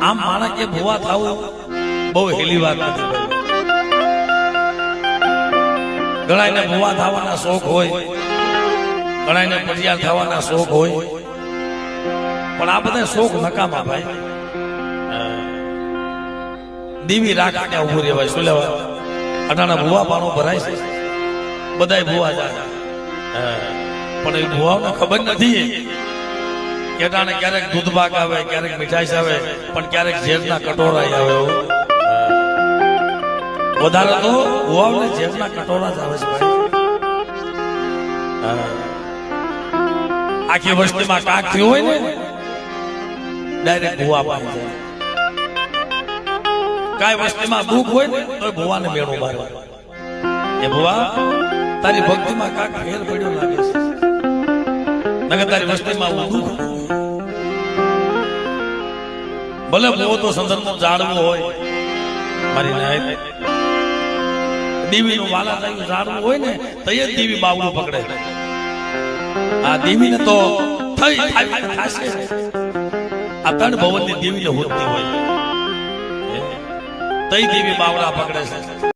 આમ માણસ કે ભુવા થવું બહુ હેલી વાત નથી. ઘણાને ભુવા થવાના શોખ હોય, ઘણાને પટિયાર થવાના શોખ હોય, પણ આ બધા શોખ નકામા ભાઈ. દીવી રાખીને ઉભું રહેવાય. શું લેવા અટાણા ભુવા પાણું ભરાય છે, બધા ભુવા જાય, પણ એ ભુવાને ખબર નથી કે અટાણે ક્યારેક દૂધ પાક આવે, ક્યારેક મીઠાઈ આવે, પણ ક્યારેક ઝેરના કટોરા આવે. વધારે તો ભુવાને ઝેરના કટોરા જ આવે છે ભાઈ. આખી વસ્તીમાં કાક થયું હોય ને ડાયરેક્ટ ભુવા પાણી જાય. કાંઈ વસ્તીમાં દુઃખ હોય ને તો ભુવાને મેળો મારે. એ ભુવા તારી ભક્તિમાં કાક ફેર પડ્યો લાગે છે, નકર તારી વસ્તીમાં દુઃખ. ભલે ભુવો તો સંદર્ભ જાળવું હોય, મારી નાય દેવીનું વાલા થયું જાળવું હોય ને તો એ દેવી બાવડું પકડે. આ દેવીને તો થઈ થશે. આ ત્રણ ભવનની દેવીને હોતી હોય તઈ દેવી બાવડા પકડે છે.